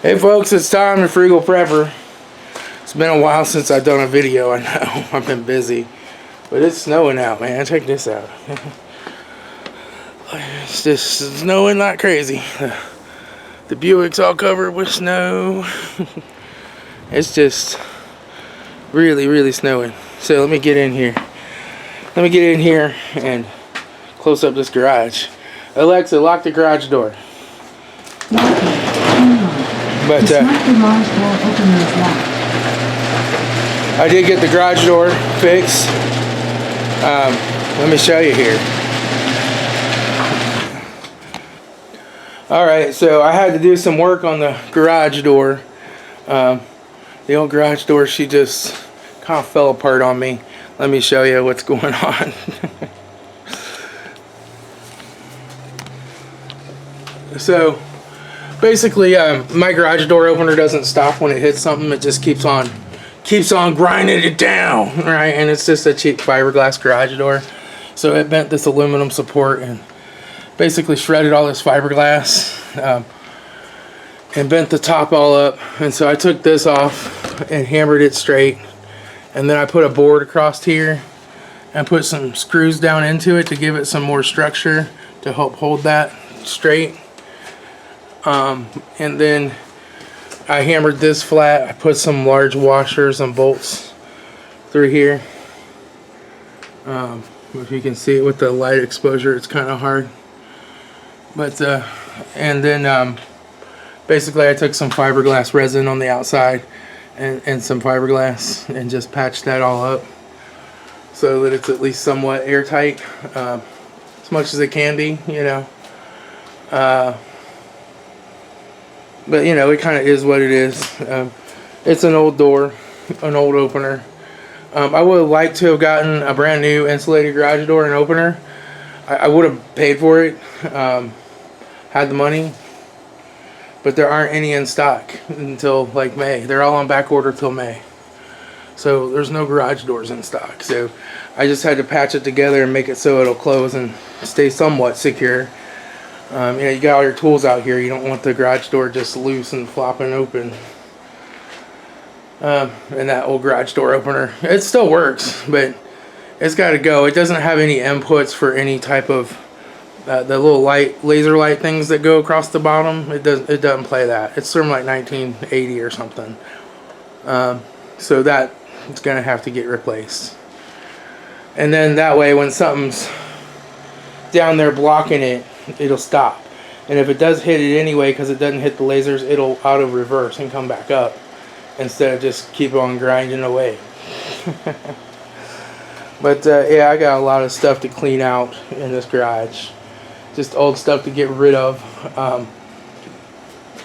Hey folks, it's Tom, the Frugal Prepper. It's been a while since I've done a video, I know. I've been busy. But it's snowing out, man. Check this out. It's just snowing like crazy. The Buick's all covered with snow. It's just really, really snowing. So let me get in here. Let me get in here and close up this garage. Alexa, lock the garage door. But I did get the garage door fixed. Let me show you here. Alright, so I had to do some work on the garage door. The old garage door, she just kind of fell apart on me. Let me show you what's going on. So basically, my garage door opener doesn't stop when it hits something. It just keeps on grinding it down, right? And it's just a cheap fiberglass garage door. So it bent this aluminum support and basically shredded all this fiberglass and bent the top all up. And so I took this off and hammered it straight. And then I put a board across here and put some screws down into it to give it some more structure to help hold that straight. And then I hammered this flat. I put some large washers and bolts through here. If you can see it with the light exposure, it's kind of hard. But and then basically I took some fiberglass resin on the outside and some fiberglass and just patched that all up so that it's at least somewhat airtight, as much as it can be, you know. But you know, it kind of is what it is. It's an old door, an old opener. I would have liked to have gotten a brand new insulated garage door and opener. I would have paid for it, had the money, but there aren't any in stock until like May. They're all on back order till May. So there's no garage doors in stock. So I just had to patch it together and make it so it'll close and stay somewhat secure. You know, you got all your tools out here. You don't want the garage door just loose and flopping open. And that old garage door opener, it still works, but it's got to go. It doesn't have any inputs for any type of the little laser light things that go across the bottom. It doesn't play that. It's from like 1980 or something. So that it's gonna have to get replaced. And then that way, when something's down there blocking it, it'll stop. And if it does hit it anyway, because it doesn't hit the lasers, it'll auto reverse and come back up instead of just keep on grinding away. But yeah, I got a lot of stuff to clean out in this garage, just old stuff to get rid of.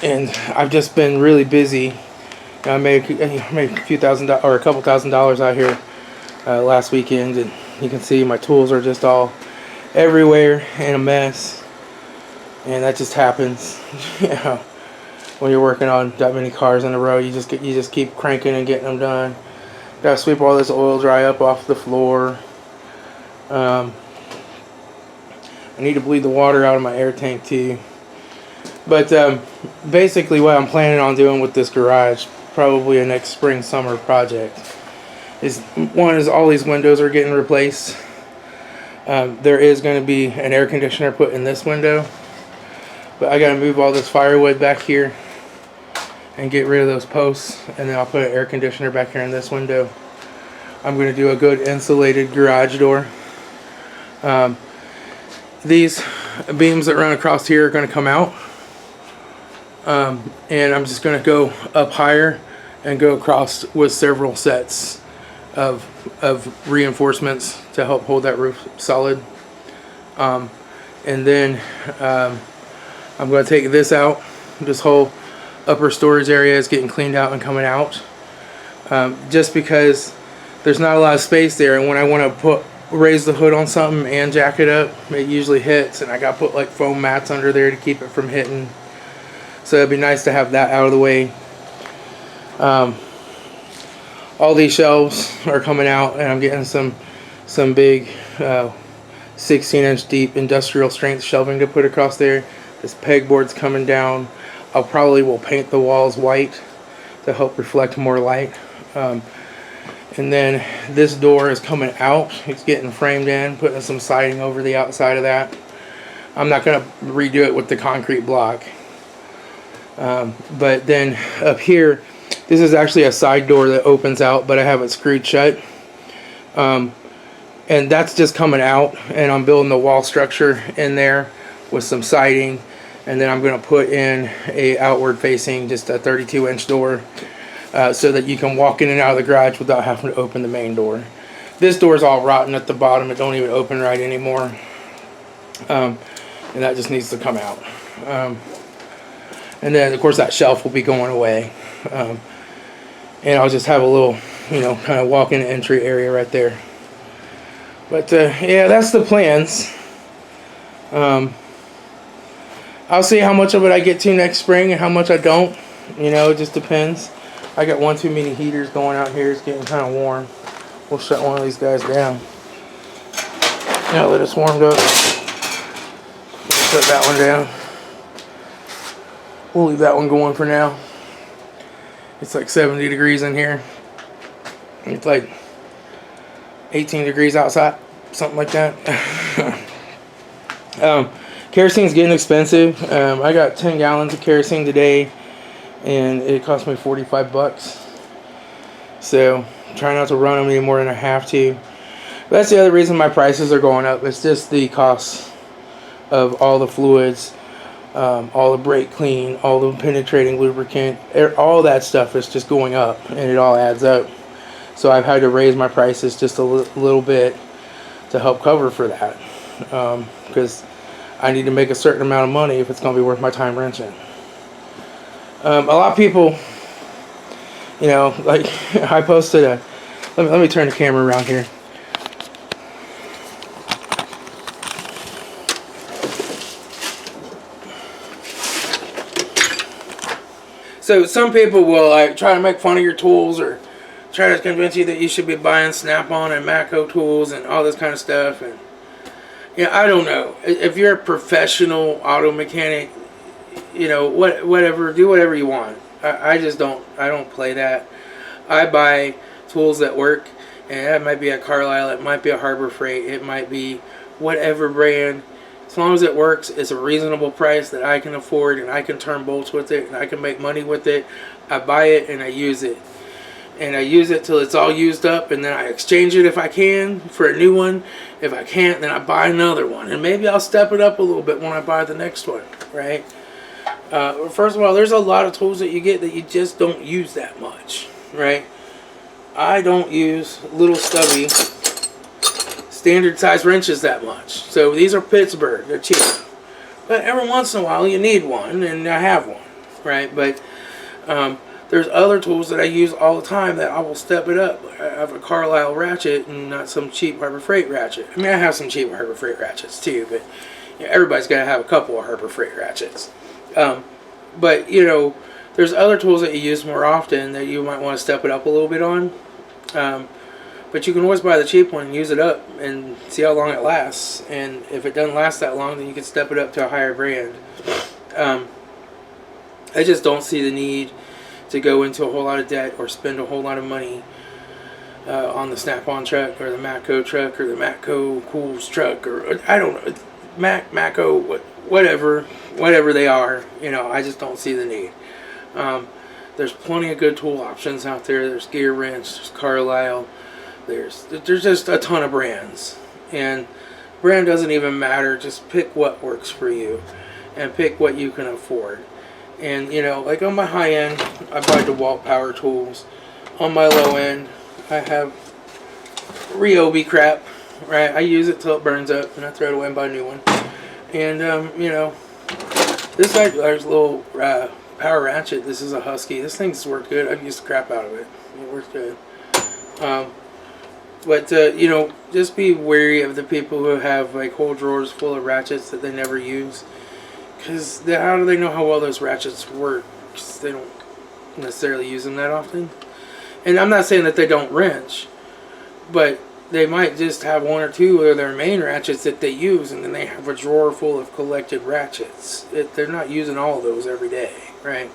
And I've just been really busy. I made a few $1,000 or a couple $1,000s out here last weekend, and you can see my tools are just all everywhere in a mess. And that just happens, you know, when you're working on that many cars in a row. You just keep cranking and getting them done. Gotta sweep all this oil dry up off the floor. I need to bleed the water out of my air tank too. But basically what I'm planning on doing with this garage, probably a next spring summer project, is all these windows are getting replaced. There is going to be an air conditioner put in this window, but I got to move all this firewood back here and get rid of those posts, and then I'll put an air conditioner back here in this window. I'm going to do a good insulated garage door. These beams that run across here are going to come out, and I'm just going to go up higher and go across with several sets of reinforcements to help hold that roof solid. And then I'm going to take this out. This whole upper storage area is getting cleaned out and coming out, just because there's not a lot of space there, and when I want to raise the hood on something and jack it up, it usually hits, and I got to put like foam mats under there to keep it from hitting. So it'd be nice to have that out of the way. All these shelves are coming out, and I'm getting some big 16-inch deep industrial strength shelving to put across there. This pegboard's coming down. I'll probably will paint the walls white to help reflect more light. And then this door is coming out. It's getting framed in, putting some siding over the outside of that. I'm not going to redo it with the concrete block. But then up here, this is actually a side door that opens out, but I have it screwed shut. And that's just coming out, and I'm building the wall structure in there with some siding. And then I'm going to put in a outward facing, just a 32-inch door, so that you can walk in and out of the garage without having to open the main door. This door is all rotten at the bottom. It don't even open right anymore. And that just needs to come out. And then, of course, that shelf will be going away. And I'll just have a little, kind of walk-in entry area right there. But, yeah, that's the plans. I'll see how much of it I get to next spring and how much I don't. It just depends. I got one too many heaters going out here. It's getting kind of warm. We'll shut one of these guys down. Now that it's warmed up, shut that one down. We'll leave that one going for now. It's like 70 degrees in here. It's like 18 degrees outside, something like that. Kerosene's getting expensive. I got 10 gallons of kerosene today, and it cost me $45. So try not to run them any more than I have to. But that's the other reason my prices are going up. It's just the cost of all the fluids, all the brake clean, all the penetrating lubricant, all that stuff is just going up, and it all adds up. So I've had to raise my prices just a little bit to help cover for that, because I need to make a certain amount of money if it's going to be worth my time wrenching. A lot of people, like I posted a, let me turn the camera around here. So some people will like try to make fun of your tools or try to convince you that you should be buying Snap-on and Matco tools and all this kind of stuff. And I don't know. If you're a professional auto mechanic, whatever, do whatever you want. I just don't. I don't play that. I buy tools that work, and that might be a Carlisle, it might be a Harbor Freight, it might be whatever brand. As long as it works, it's a reasonable price that I can afford, and I can turn bolts with it, and I can make money with it. I buy it and I use it. And I use it till it's all used up, and then I exchange it if I can for a new one. If I can't, then I buy another one. And maybe I'll step it up a little bit when I buy the next one, right? First of all, there's a lot of tools that you get that you just don't use that much, right? I don't use little stubby standard size wrenches that much. So these are Pittsburgh, they're cheap. But every once in a while you need one, and I have one, right? But there's other tools that I use all the time that I will step it up. I have a Carlisle ratchet and not some cheap Harbor Freight ratchet. I mean, I have some cheap Harbor Freight ratchets too, but everybody's got to have a couple of Harbor Freight ratchets. But there's other tools that you use more often that you might want to step it up a little bit on. But you can always buy the cheap one and use it up and see how long it lasts. And if it doesn't last that long, then you can step it up to a higher brand. I just don't see the need to go into a whole lot of debt or spend a whole lot of money on the Snap-on truck or the Matco truck or the Matco Cools truck, or I don't know, Matco, whatever they are. I just don't see the need. There's plenty of good tool options out there. There's Gear Wrench, there's Carlisle, there's just a ton of brands, and brand doesn't even matter. Just pick what works for you and pick what you can afford. And like on my high end, I buy DeWalt power tools. On my low end, I have Ryobi crap, right? I use it till it burns up, and I throw it away and buy a new one. And this there's a little power ratchet. This is a Husky. This thing's worked good. I've used the crap out of it. It works good. But just be wary of the people who have like whole drawers full of ratchets that they never use. Because how do they know how well those ratchets work? Because they don't necessarily use them that often. And I'm not saying that they don't wrench, but they might just have one or two of their main ratchets that they use, and then they have a drawer full of collected ratchets. They're not using all of those every day. right?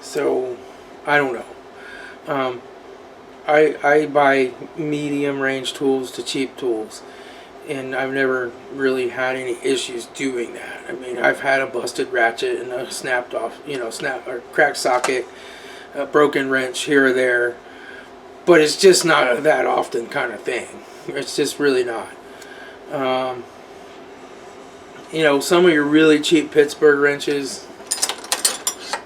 So I don't know. Um, I buy medium range tools to cheap tools, and I've never really had any issues doing that. I mean, I've had a busted ratchet and a snapped off, snap or cracked socket, a broken wrench here or there, but it's just not a that often kind of thing. It's just really not. Um, some of your really cheap Pittsburgh wrenches,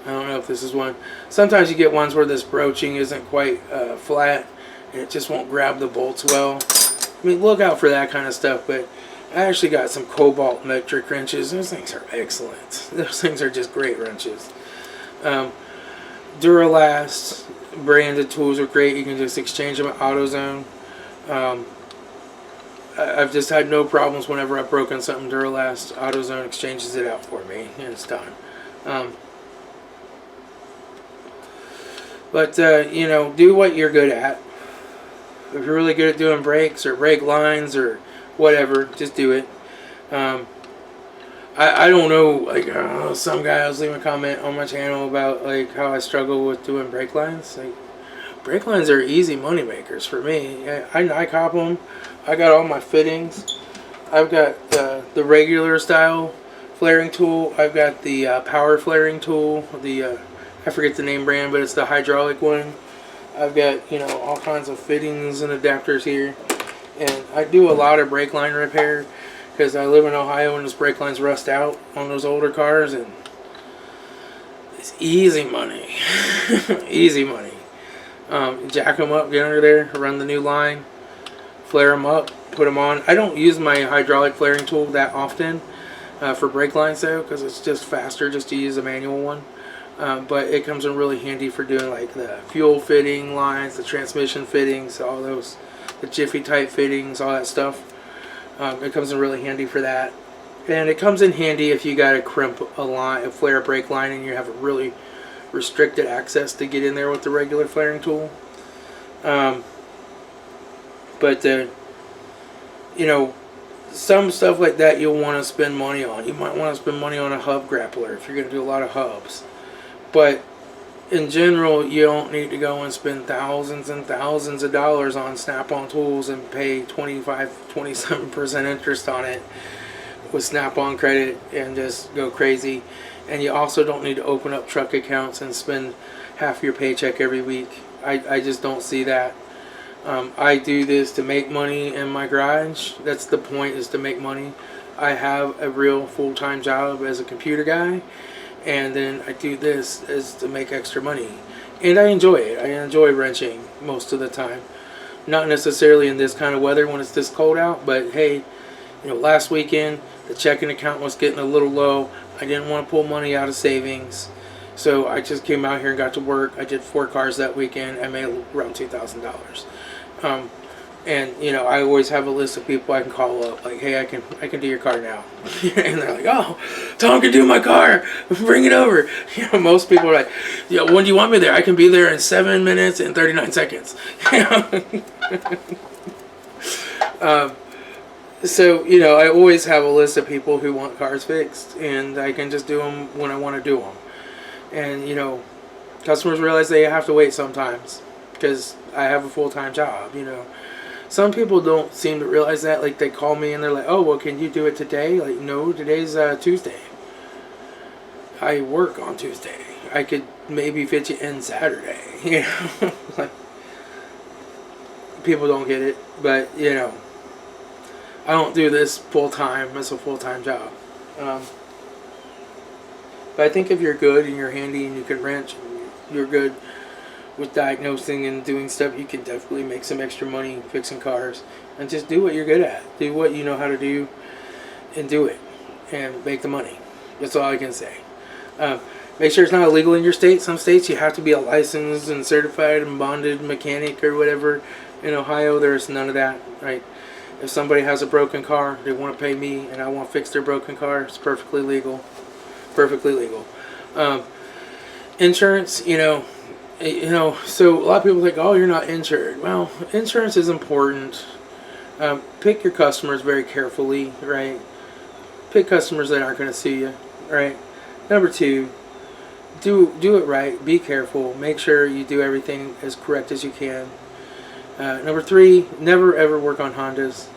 I don't know if this is one. Sometimes you get ones where this broaching isn't quite flat and it just won't grab the bolts well. I mean, look out for that kind of stuff, but I actually got some Cobalt metric wrenches. Those things are excellent. Those things are just great wrenches. Duralast branded tools are great. You can just exchange them at AutoZone. I've just had no problems whenever I've broken something Duralast. AutoZone exchanges it out for me and it's done. But do what you're good at. If you're really good at doing brakes or brake lines or whatever, just do it. I don't know, like some guy was leaving a comment on my channel about like how I struggle with doing brake lines. Like, brake lines are easy money makers for me. I cop them. I got all my fittings. I've got the regular style flaring tool. I've got the power flaring tool. I forget the name brand, but it's the hydraulic one. I've got all kinds of fittings and adapters here, and I do a lot of brake line repair because I live in Ohio and those brake lines rust out on those older cars, and it's easy money. Easy money. Jack them up, get under there, run the new line, flare them up, put them on. I don't use my hydraulic flaring tool that often for brake lines though, because it's just faster just to use a manual one. But it comes in really handy for doing like the fuel fitting lines, the transmission fittings, all those, the Jiffy type fittings, all that stuff. It comes in really handy for that. And it comes in handy if you got to crimp a flare brake line and you have a really restricted access to get in there with the regular flaring tool. Some stuff like that you'll want to spend money on. You might want to spend money on a hub grappler if you're going to do a lot of hubs. But in general, you don't need to go and spend thousands and thousands of dollars on Snap-on tools and pay 27% interest on it with Snap-on credit and just go crazy. And you also don't need to open up truck accounts and spend half your paycheck every week. I just don't see that. I do this to make money in my garage. That's the point, is to make money. I have a real full-time job as a computer guy, and then I do this as to make extra money. And I enjoy it. I enjoy wrenching most of the time. Not necessarily in this kind of weather when it's this cold out, but hey, last weekend the checking account was getting a little low. I didn't want to pull money out of savings, so I just came out here and got to work. I did 4 cars that weekend. I made around $2,000. And I always have a list of people I can call up, like, hey, I can do your car now. And they're like, oh, Tom can do my car, bring it over. Most people are like, yeah, when do you want me there? I can be there in 7 minutes and 39 seconds. So I always have a list of people who want cars fixed, and I can just do them when I want to do them. And customers realize they have to wait sometimes because I have a full-time job. Some people don't seem to realize that. Like, they call me and they're like, oh, well, can you do it today? Like, no, today's Tuesday. I work on Tuesday. I could maybe fit you in Saturday. Like, people don't get it, but I don't do this full-time. It's a full-time job. But I think if you're good and you're handy and you can wrench, and you're good with diagnosing and doing stuff, you can definitely make some extra money fixing cars. And just do what you're good at. Do what you know how to do, and do it, and make the money. That's all I can say. Make sure it's not illegal in your state. Some states you have to be a licensed and certified and bonded mechanic or whatever. In Ohio, there's none of that. Right? If somebody has a broken car, they want to pay me, and I want to fix their broken car, it's perfectly legal. Perfectly legal. Insurance, so a lot of people think, oh, you're not insured. Well, insurance is important. Pick your customers very carefully, right? Pick customers that aren't going to sue you, right? Number 2, do it right. Be careful. Make sure you do everything as correct as you can. Number 3, never ever work on Hondas.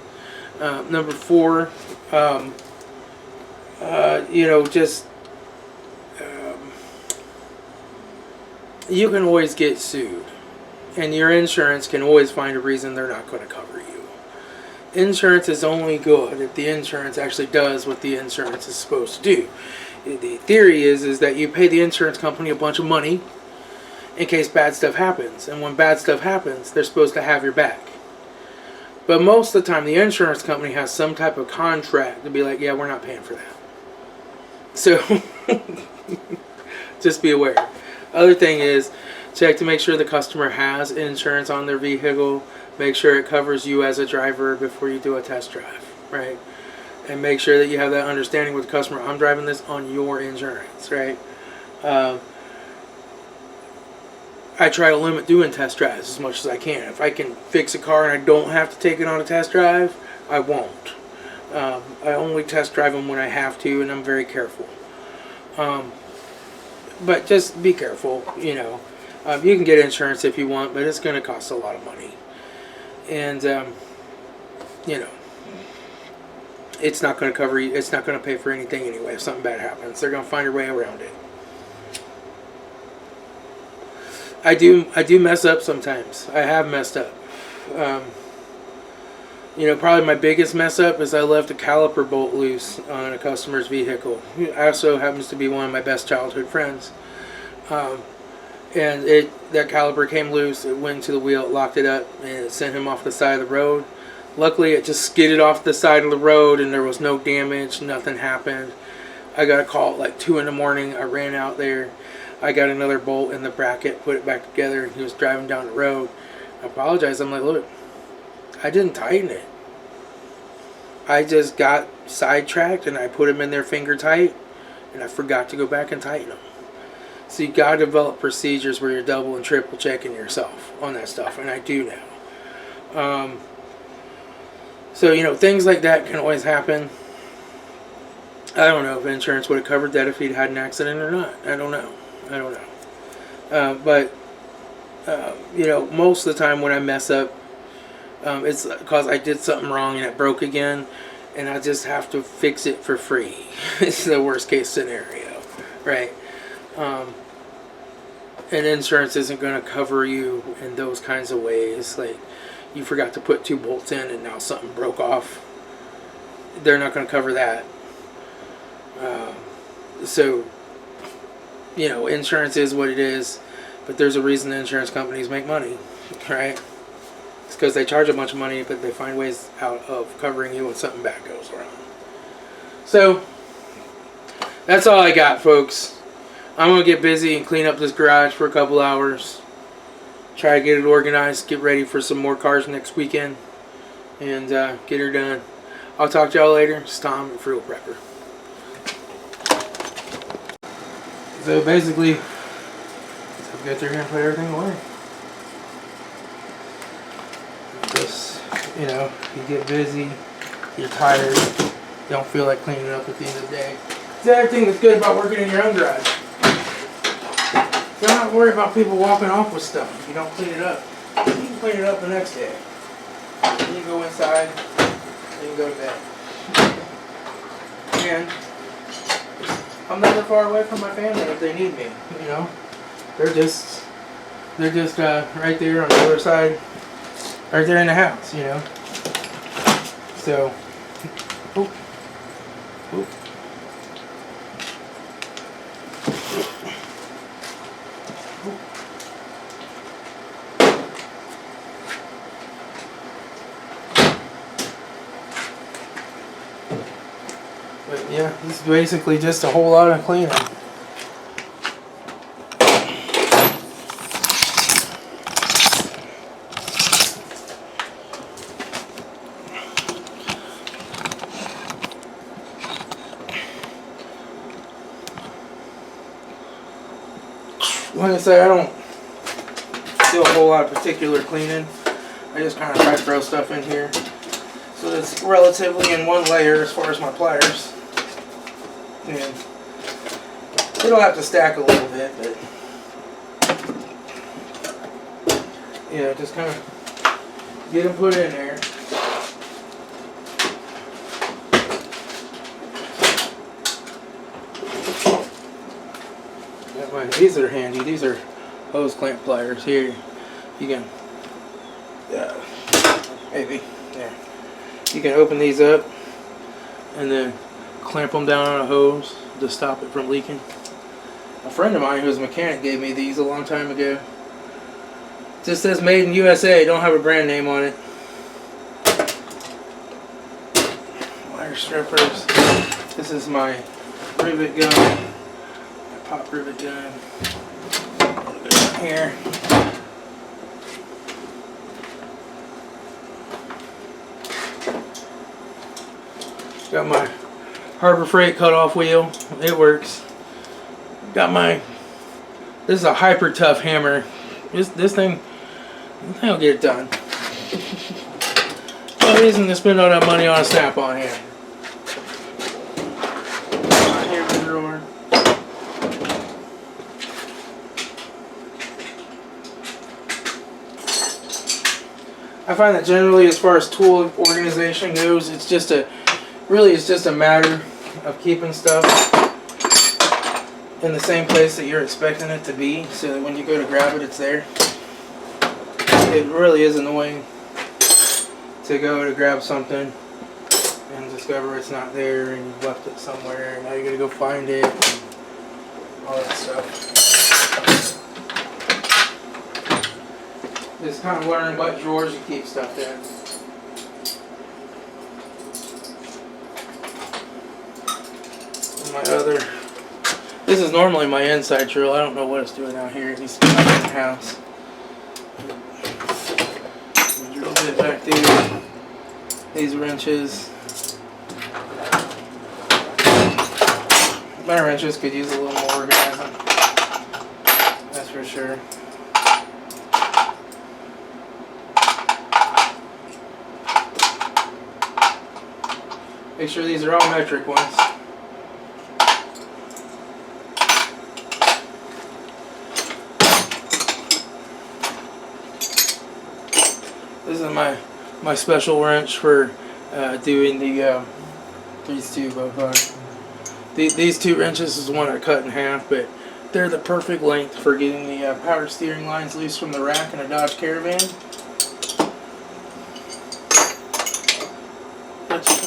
Number 4, just you can always get sued, and your insurance can always find a reason they're not going to cover you. Insurance is only good if the insurance actually does what the insurance is supposed to do. The theory is that you pay the insurance company a bunch of money in case bad stuff happens, and when bad stuff happens, they're supposed to have your back. But most of the time, the insurance company has some type of contract to be like, yeah, we're not paying for that. So, just be aware. Other thing is, check to make sure the customer has insurance on their vehicle. Make sure it covers you as a driver before you do a test drive, right? And make sure that you have that understanding with the customer. I'm driving this on your insurance, right? I try to limit doing test drives as much as I can. If I can fix a car and I don't have to take it on a test drive, I won't. I only test drive them when I have to, and I'm very careful. But just be careful, you know. You can get insurance if you want, but it's going to cost a lot of money. And, you know, it's not going to cover you. It's not going to pay for anything anyway if something bad happens. They're going to find a way around it. I do mess up sometimes. I have messed up. You know, probably my biggest mess up is I left a caliper bolt loose on a customer's vehicle. He also happens to be one of my best childhood friends. And that caliper came loose. It went into the wheel, it locked it up, and it sent him off the side of the road. Luckily, it just skidded off the side of the road, and there was no damage. Nothing happened. I got a call at like 2 in the morning. I ran out there. I got another bolt in the bracket, put it back together. He was driving down the road. I apologized. I'm like, look, I didn't tighten it. I just got sidetracked, and I put them in there finger tight, and I forgot to go back and tighten them. So you got to develop procedures where you're double and triple checking yourself on that stuff, and I do now. So, you know, things like that can always happen. I don't know if insurance would have covered that if he'd had an accident or not. I don't know. But, you know, most of the time when I mess up, it's because I did something wrong and it broke again, and I just have to fix it for free. It's the worst case scenario, right? And insurance isn't going to cover you in those kinds of ways. Like, you forgot to put 2 bolts in and now something broke off. They're not going to cover that. So, you know, insurance is what it is, but there's a reason the insurance companies make money, right? It's because they charge a bunch of money, but they find ways out of covering you when something bad goes wrong. So, that's all I got, folks. I'm going to get busy and clean up this garage for a couple hours. Try to get it organized, get ready for some more cars next weekend, and get her done. I'll talk to y'all later. It's Tom at Frugal Prepper. So basically, I guess they're going to put everything away. Just, you know, you get busy, you're tired, you don't feel like cleaning up at the end of the day. It's the other thing that's good about working in your own garage. You don't have to worry about people walking off with stuff if you don't clean it up. You can clean it up the next day. You can go inside, you can go to bed. And I'm never far away from my family if they need me, you know. They're just right there on the other side, right there in the house, you know. So, oop. But yeah, this is basically just a whole lot of cleaning. Like I said, I don't do a whole lot of particular cleaning. I just kind of try to throw stuff in here. So it's relatively in one layer as far as my pliers. And It'll have to stack a little bit, but yeah, just kind of get them put in there. These are handy. These are hose clamp pliers here. You can, maybe, yeah. You can open these up and then clamp them down on a hose to stop it from leaking. A friend of mine who's a mechanic gave me these a long time ago. It just says made in USA, don't have a brand name on it. Wire strippers. This is my rivet gun, my pop rivet gun. Here. Got my Harbor Freight cutoff wheel. It works. Got my, this is a hyper tough hammer. This thing will get it done. No reason to spend all that money on a snap-on hammer. Here's the drawer. I find that generally, as far as tool organization goes, it's just a matter of keeping stuff in the same place that you're expecting it to be, so that when you go to grab it, it's there. It really is annoying to go to grab something and discover it's not there and you've left it somewhere and now you gotta go find it and all that stuff. Just kind of learning what drawers you keep stuff in. And my other, this is normally my inside drill. I don't know what it's doing out here. It needs to be back in the house. Drill bit back there. These wrenches. My wrenches could use a little more organizing. That's for sure. Make sure these are all metric ones. This is my special wrench for doing the these two both are. These two wrenches is the one I cut in half, but they're the perfect length for getting the power steering lines loose from the rack in a Dodge Caravan.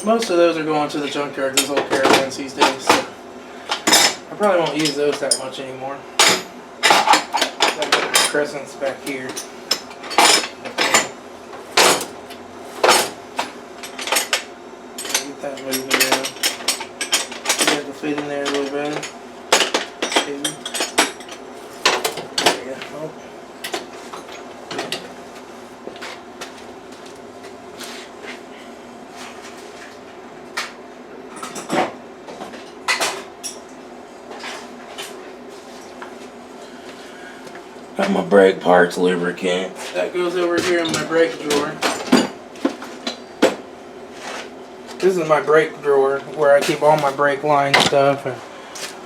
Most of those are going to the junkyard, those old Caravans these days. So I probably won't use those that much anymore. I've got the crescents back here. Get that moving around. Get the fit in there a little better. Maybe. There we go. Oh. Got my brake parts lubricant. That goes over here in my brake drawer. This is my brake drawer where I keep all my brake line stuff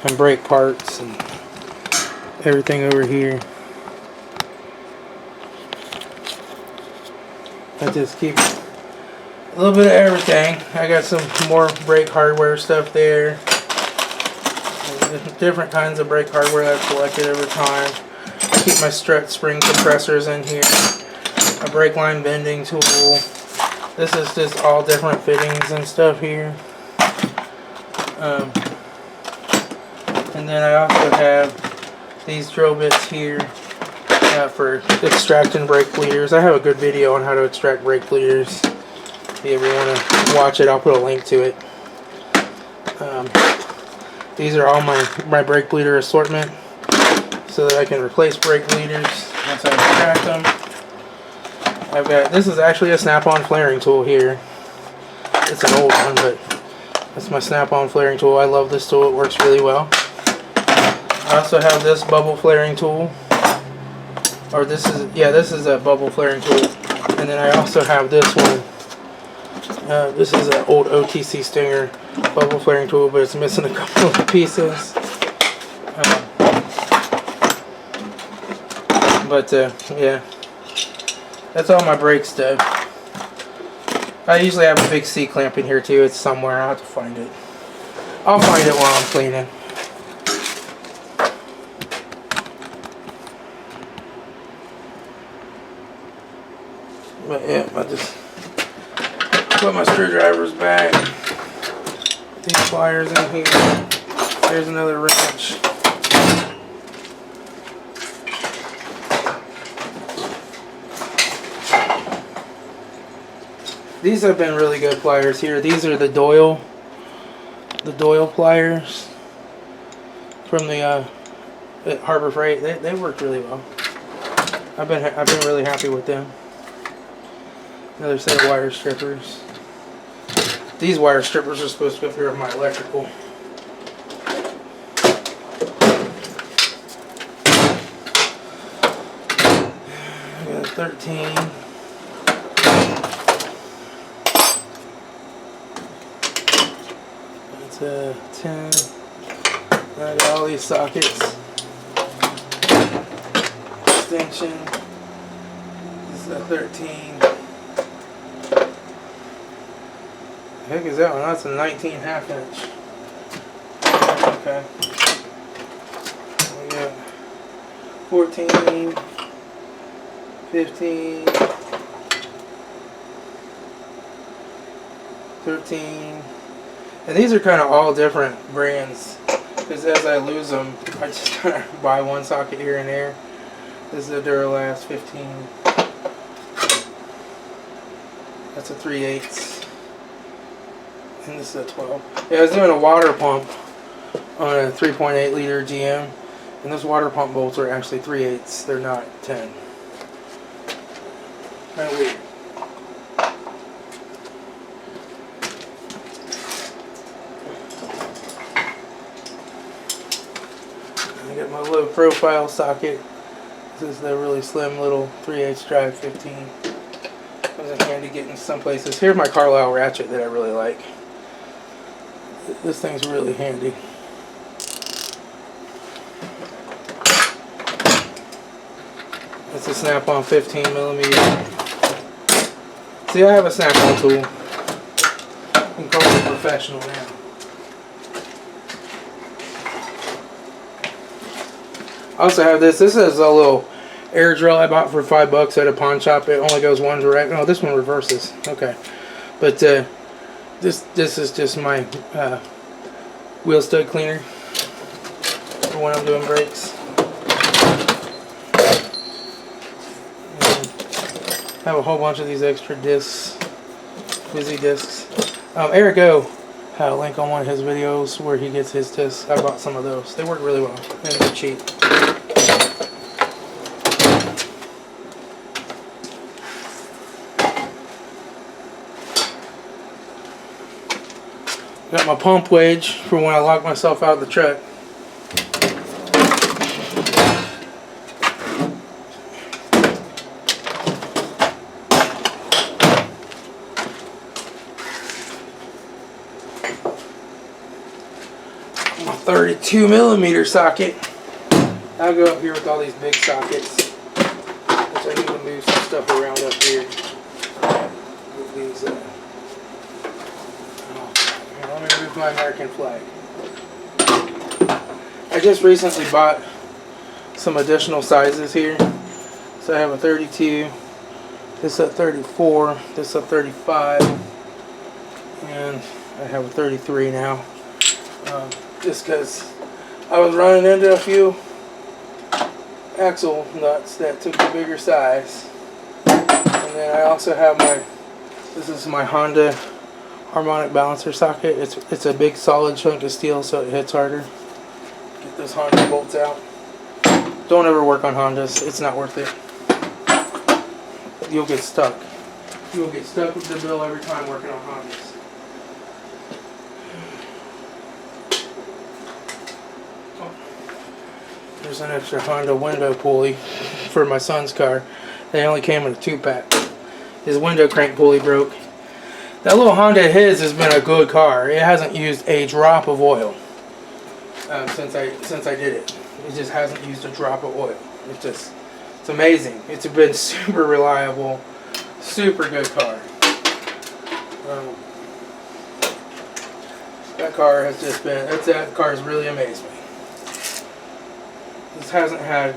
and brake parts and everything over here. I just keep a little bit of everything. I got some more brake hardware stuff there. Different kinds of brake hardware I've collected over time. I keep my strut spring compressors in here. A brake line bending tool. This is just all different fittings and stuff here. And then I also have these drill bits here for extracting brake bleeders. I have a good video on how to extract brake bleeders. If you ever want to watch it, I'll put a link to it. These are all my brake bleeder assortment, so that I can replace brake bleeders once I extract them. I've got, this is actually a snap-on flaring tool here. It's an old one, but that's my snap-on flaring tool. I love this tool, it works really well. I also have this bubble flaring tool. Or this is a bubble flaring tool. And then I also have this one. This is an old OTC Stinger bubble flaring tool, but it's missing a couple of pieces. But yeah, that's all my brake stuff. I usually have a big C-clamp in here too. It's somewhere. I'll have to find it. I'll find it while I'm cleaning. But yeah, I just put my screwdrivers back. These pliers in here. There's another wrench. These have been really good pliers here. These are the Doyle pliers from the Harbor Freight. They worked really well. I've been really happy with them. Another set of wire strippers. These wire strippers are supposed to go up here with my electrical. I got 13. That's a 10. I got all these sockets. Extension. This is a 13. The heck is that one? That's a 19 half inch. Okay. We got 14, 15, 13. And these are kind of all different brands. Because as I lose them, I just kind of buy one socket here and there. This is a Duralast 15. That's a 3/8. And this is a 12. Yeah, I was doing a water pump on a 3.8 liter GM, and those water pump bolts are actually 3/8. They're not 10. Kind of weird. I got my low profile socket. This is the really slim little 3/8 drive 15. Comes in handy getting some places. Here's my Carlisle ratchet that I really like. This thing's really handy. It's a Snap-on 15mm. See, I have a Snap-on tool. You can call me a professional now. I also have this. This is a little air drill I bought for $5 at a pawn shop. It only goes one direction. Oh, this one reverses. Okay, but this is just my wheel stud cleaner for when I'm doing brakes. I have a whole bunch of these extra discs, Visi discs. Eric O had a link on one of his videos where he gets his discs. I bought some of those. They work really well and they're cheap. Got my pump wedge for when I lock myself out of the truck. My 32mm socket. I'll go up here with all these big sockets, which I need to move some stuff around up here. Move these let me move my American flag. I just recently bought some additional sizes here. So I have a 32, this a 34, this a 35, and I have a 33 now. Just because I was running into a few axle nuts that took the bigger size. And then I also have this is my Honda harmonic balancer socket. It's a big solid chunk of steel, so it hits harder. Get those Honda bolts out. Don't ever work on Hondas. It's not worth it. You'll get stuck. You'll get stuck with the bill every time working on Hondas. There's an extra Honda window pulley for my son's car. They only came in a 2-pack. His window crank pulley broke. That little Honda of his has been a good car. It hasn't used a drop of oil since I did it. It just hasn't used a drop of oil. It just It's amazing. It's been super reliable, super good car. That car has just been, that car has really amazed me. This hasn't had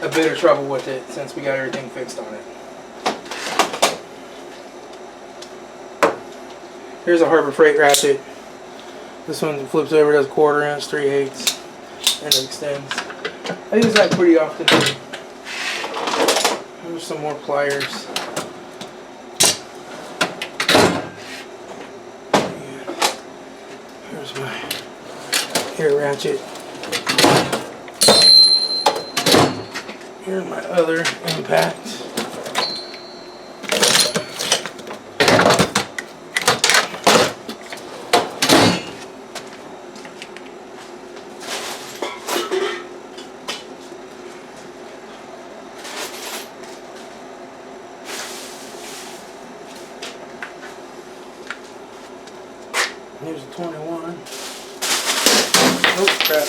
a bit of trouble with it since we got everything fixed on it. Here's a Harbor Freight ratchet. This one flips over, does 1/4 inch, 3/8, and it extends. I use that pretty often too. There's some more pliers. Here's my hair ratchet. Here's my other impact. Here's a 21. Oh crap.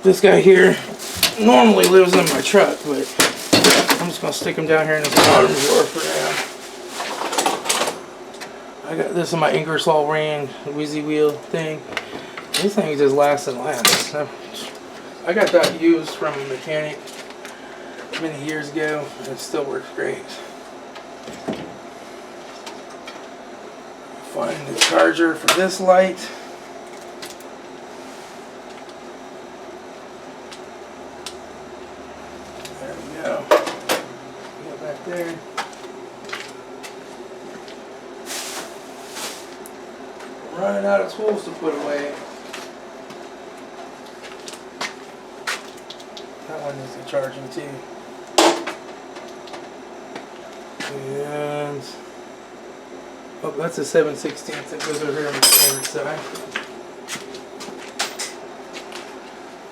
This guy here normally lives in my truck, but I'm just going to stick him down here in this bottom drawer for now. I got this in my Ingersoll Rand Wheezy Wheel thing. These things just last and last. I got that used from a mechanic many years ago, and it still works great. Find the charger for this light. There we go. Get back there. Running out of tools to put away. That one needs a charging too. And oh, that's a 7/16 that goes over here on the standard side.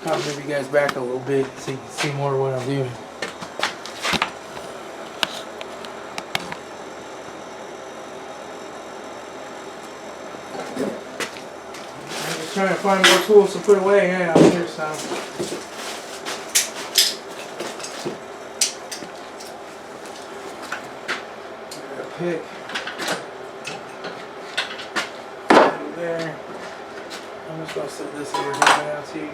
I'll move you guys back a little bit so you can see more of what I'm doing. I'm just trying to find more tools to put away now. Here's some. Pick over there. I'm just going to set this over here now too.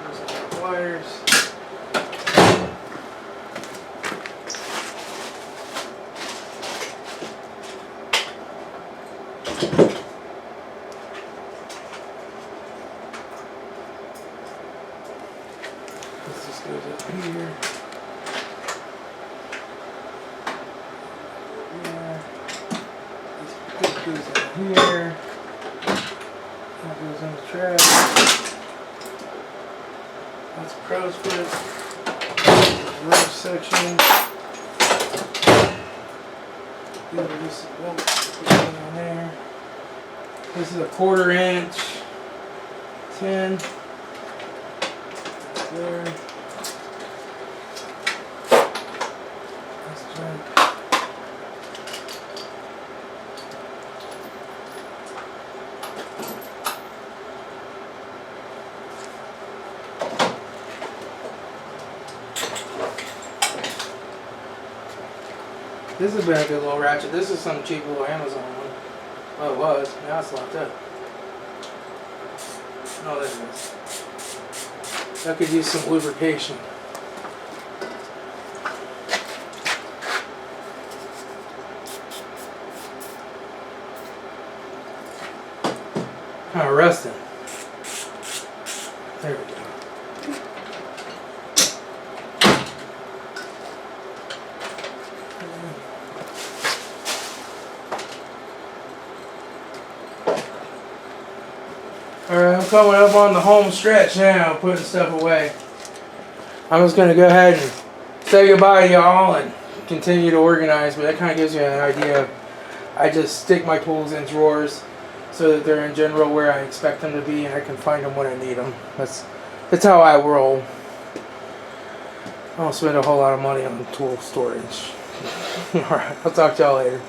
There's some pliers. This just goes up here. Goes in here. That goes in the trash. That's a crow's foot. The rubber section. This in there. This is a 1/4 inch. 10. There. That's junk. This has been a good little ratchet. This is some cheap little Amazon one. Well, it was. Now it's locked up. Oh, there it is. That could use some lubrication. Kind of rusting. There we go. Alright, I'm coming up on the home stretch now, putting stuff away. I'm just going to go ahead and say goodbye to y'all and continue to organize, but that kind of gives you an idea. I just stick my tools in drawers so that they're in general where I expect them to be, and I can find them when I need them. That's how I roll. I don't spend a whole lot of money on tool storage. All right, I'll talk to y'all later.